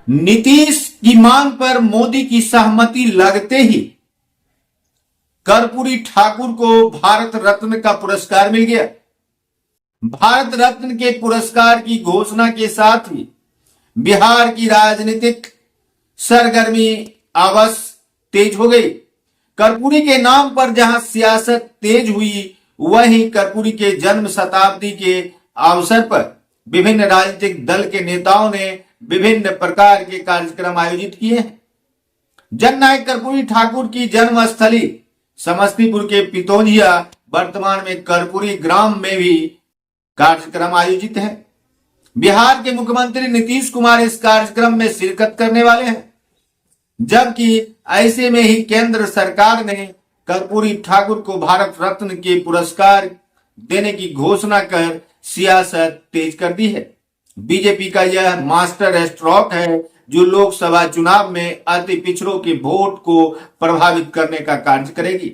नीतीश की मांग पर मोदी की सहमति लगते ही कर्पूरी ठाकुर को भारत रत्न का पुरस्कार मिल गया। भारत रत्न के पुरस्कार की घोषणा के साथ ही बिहार की राजनीतिक सरगर्मी अवश्य तेज हो गई। कर्पूरी के नाम पर जहां सियासत तेज हुई, वहीं कर्पूरी के जन्म शताब्दी के अवसर पर विभिन्न राजनीतिक दल के नेताओं ने विभिन्न प्रकार के कार्यक्रम आयोजित किए हैं। जननायक कर्पूरी ठाकुर की जन्मस्थली समस्तीपुर के पितौंझिया, वर्तमान में कर्पूरी ग्राम में भी कार्यक्रम आयोजित है। बिहार के मुख्यमंत्री नीतीश कुमार इस कार्यक्रम में शिरकत करने वाले हैं, जबकि ऐसे में ही केंद्र सरकार ने कर्पूरी ठाकुर को भारत रत्न के पुरस्कार देने की घोषणा कर सियासत तेज कर दी है। बीजेपी का यह मास्टर स्ट्रोक है जो लोकसभा चुनाव में अति पिछड़ों के वोट को प्रभावित करने का कार्य करेगी।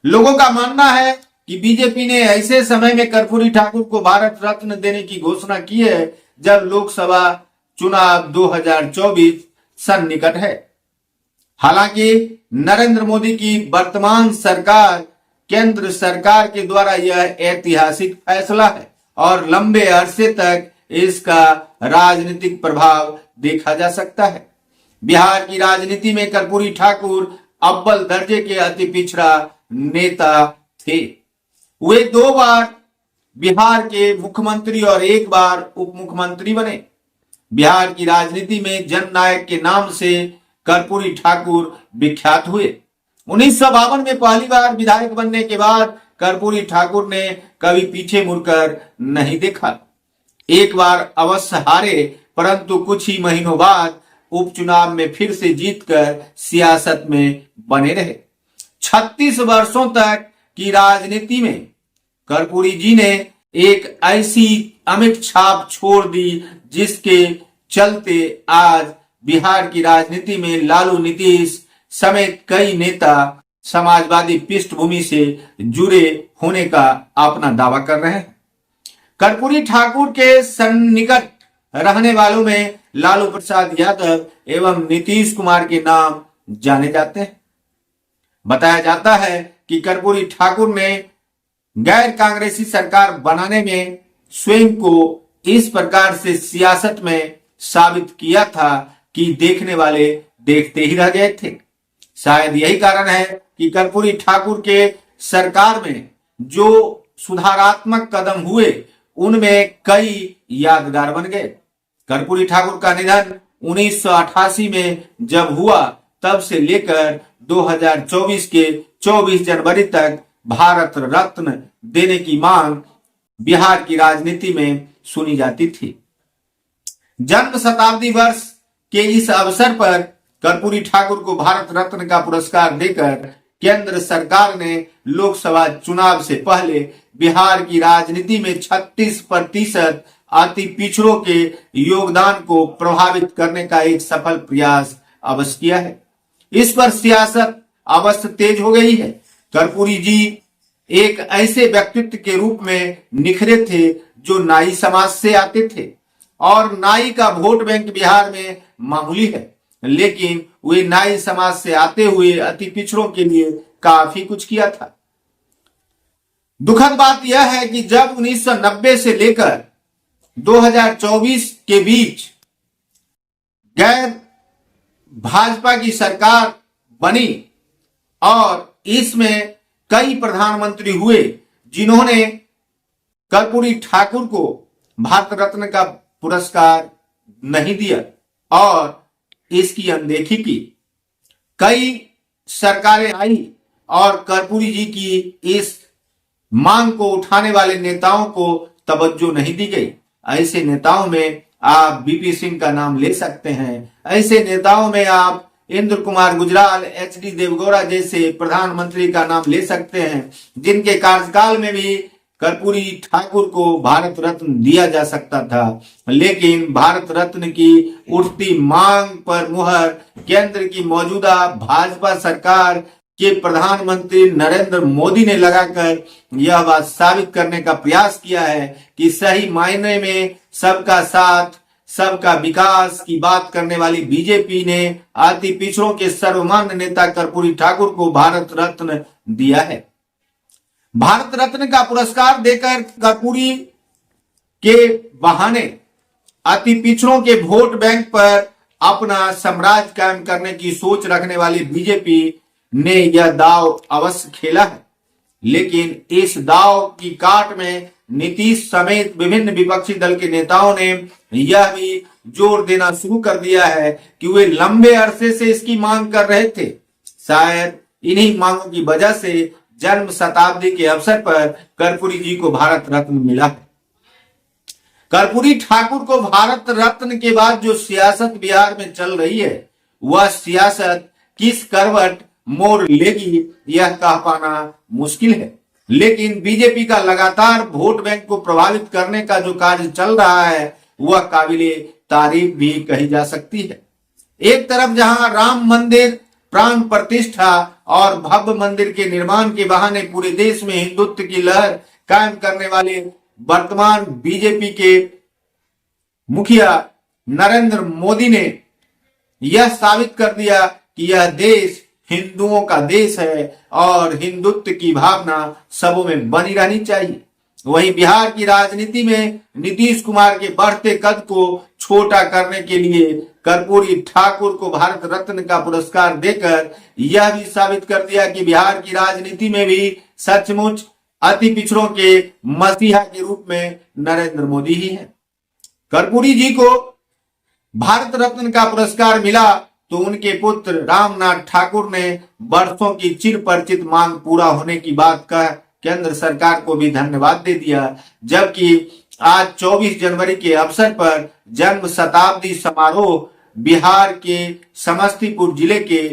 लोगों का मानना है कि बीजेपी ने ऐसे समय में कर्पूरी ठाकुर को भारत रत्न देने की घोषणा की है जब लोकसभा चुनाव 2024 सन्निकट है। हालांकि नरेंद्र मोदी की वर्तमान सरकार केंद्र सरकार के द्वारा यह ऐतिहासिक फैसला है और लंबे अरसे तक इसका राजनीतिक प्रभाव देखा जा सकता है। बिहार की राजनीति में कर्पूरी ठाकुर अव्वल दर्जे के अति पिछड़ा नेता थे। वे 2 बार बिहार के मुख्यमंत्री और 1 बार उप मुख्यमंत्री बने। बिहार की राजनीति में जननायक के नाम से कर्पूरी ठाकुर विख्यात हुए। 1952 में पहली बार विधायक बनने के बाद कर्पूरी ठाकुर ने कभी पीछे मुड़कर नहीं देखा। 1 बार अवश्य हारे, परंतु कुछ ही महीनों बाद उपचुनाव में फिर से जीतकर सियासत में बने रहे। 36 वर्षों तक की राजनीति में कर्पूरी जी ने एक ऐसी अमिट छाप छोड़ दी जिसके चलते आज बिहार की राजनीति में लालू, नीतीश समेत कई नेता समाजवादी पृष्ठभूमि से जुड़े होने का अपना दावा कर रहे हैं। कर्पूरी ठाकुर के सन्निकट रहने वालों में लालू प्रसाद यादव एवं नीतीश कुमार के नाम जाने जाते हैं। बताया जाता है कि कर्पूरी ठाकुर ने गैर कांग्रेसी सरकार बनाने में स्वयं को इस प्रकार से सियासत में साबित किया था कि देखने वाले देखते ही रह गए थे। शायद यही कारण है कि कर्पूरी ठाकुर के सरकार में जो सुधारात्मक कदम हुए उनमें कई यादगार बन गए। कर्पूरी ठाकुर का निधन 1988 में जब हुआ, तब से लेकर 2024 के 24 जनवरी तक भारत रत्न देने की मांग बिहार की राजनीति में सुनी जाती थी। जन्म शताब्दी वर्ष के इस अवसर पर कर्पूरी ठाकुर को भारत रत्न का पुरस्कार देकर केंद्र सरकार ने लोकसभा चुनाव से पहले बिहार की राजनीति में 36% अति पिछड़ों के योगदान को प्रभावित करने का एक सफल प्रयास अवश्य किया है। इस पर सियासत अवश्य तेज हो गई है। कर्पूरी जी एक ऐसे व्यक्तित्व के रूप में निखरे थे जो नाई समाज से आते थे और नाई का वोट बैंक बिहार में मामूली है, लेकिन वे नाई समाज से आते हुए अति पिछड़ों के लिए काफी कुछ किया था। दुखद बात यह है कि जब 1990 से लेकर 2024 के बीच गैर भाजपा की सरकार बनी और इसमें कई प्रधानमंत्री हुए जिन्होंने कर्पूरी ठाकुर को भारत रत्न का पुरस्कार नहीं दिया और इसकी अनदेखी की। कई सरकारें आई और कर्पूरी जी की इस मांग को उठाने वाले नेताओं को तवज्जो नहीं दी गई। ऐसे नेताओं में आप बीपी सिंह का नाम ले सकते हैं। ऐसे नेताओं में आप इंद्र कुमार गुजराल, एचडी देवगौड़ा जैसे प्रधानमंत्री का नाम ले सकते हैं, जिनके कार्यकाल में भी कर्पूरी ठाकुर को भारत रत्न दिया जा सकता था, लेकिन भारत रत्न की उठती मांग पर मुहर केंद्र की मौजूदा भाजपा सरकार के प्रधानमंत्री नरेंद्र मोदी ने लगाकर यह बात साबित करने का प्रयास किया है कि सही मायने में सबका साथ, सबका विकास की बात करने वाली बीजेपी ने अति पिछड़ों के सर्वमान्य नेता कर्पूरी ठाकुर को भारत रत्न दिया है। भारत रत्न का पुरस्कार देकर कर्पूरी के बहाने अति पिछड़ों के वोट बैंक पर अपना साम्राज्य कायम करने की सोच रखने वाली बीजेपी ने यह दाव अवश्य खेला है, लेकिन इस दाव की काट में नीतीश समेत विभिन्न विपक्षी दल के नेताओं ने यह भी जोर देना शुरू कर दिया है कि वे लंबे अरसे से इसकी मांग कर रहे थे। शायद इन्हीं मांगों की वजह से जन्म शताब्दी के अवसर पर कर्पूरी जी को भारत रत्न मिला है। कर्पूरी ठाकुर को भारत रत्न के बाद जो सियासत बिहार में चल रही है, वह सियासत किस करवट मोड़ लेगी यह कह पाना मुश्किल है, लेकिन बीजेपी का लगातार वोट बैंक को प्रभावित करने का जो कार्य चल रहा है वह काबिले तारीफ भी कही जा सकती है। एक तरफ जहां राम मंदिर प्राण प्रतिष्ठा और भव्य मंदिर के निर्माण के बहाने पूरे देश में हिंदुत्व की लहर कायम करने वाले वर्तमान बीजेपी के मुखिया नरेंद्र मोदी ने यह साबित कर दिया कि यह देश हिंदुओं का देश है और हिंदुत्व की भावना सबों में बनी रहनी चाहिए। वहीं बिहार की राजनीति में नीतीश कुमार के बढ़ते कद को छोटा करने के लिए कर्पूरी ठाकुर को भारत रत्न का पुरस्कार देकर यह भी साबित कर दिया कि बिहार की राजनीति में भी सचमुच अति पिछड़ों के मसीहा के रूप में नरेंद्र मोदी ही है। कर्पूरी जी को भारत रत्न का पुरस्कार मिला तो उनके पुत्र रामनाथ ठाकुर ने वर्षों की चिर परिचित मांग पूरा होने की बात कह केंद्र सरकार को भी धन्यवाद दे दिया, जबकि आज 24 जनवरी के अवसर पर जन्म शताब्दी समारोह बिहार के समस्तीपुर जिले के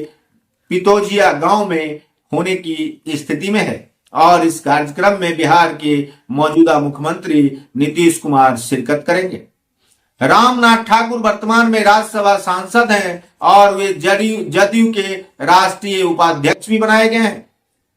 पितोजिया गांव में होने की स्थिति में है और इस कार्यक्रम में बिहार के मौजूदा मुख्यमंत्री नीतीश कुमार शिरकत करेंगे। रामनाथ ठाकुर वर्तमान में राज्यसभा सांसद हैं और वे जदयू के राष्ट्रीय उपाध्यक्ष भी बनाए गए हैं।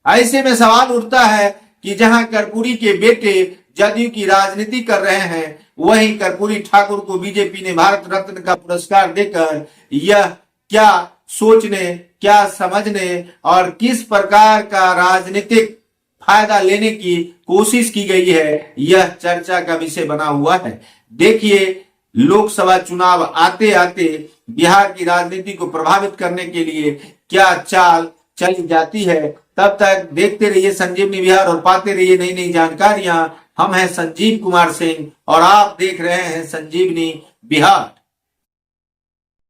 ऐसे में सवाल उठता है कि जहां कर्पूरी के बेटे जदयू की राजनीति कर रहे हैं, वहीं कर्पूरी ठाकुर को बीजेपी ने भारत रत्न का पुरस्कार देकर यह क्या सोचने, क्या समझने और किस प्रकार का राजनीतिक फायदा लेने की कोशिश की गई है, यह चर्चा का विषय बना हुआ है। देखिए, लोकसभा चुनाव आते आते बिहार की राजनीति को प्रभावित करने के लिए क्या चाल चली जाती है। तब तक देखते रहिए संजीवनी बिहार और पाते रहिए नई नई जानकारियां। हम हैं संजीव कुमार सिंह और आप देख रहे हैं संजीवनी बिहार।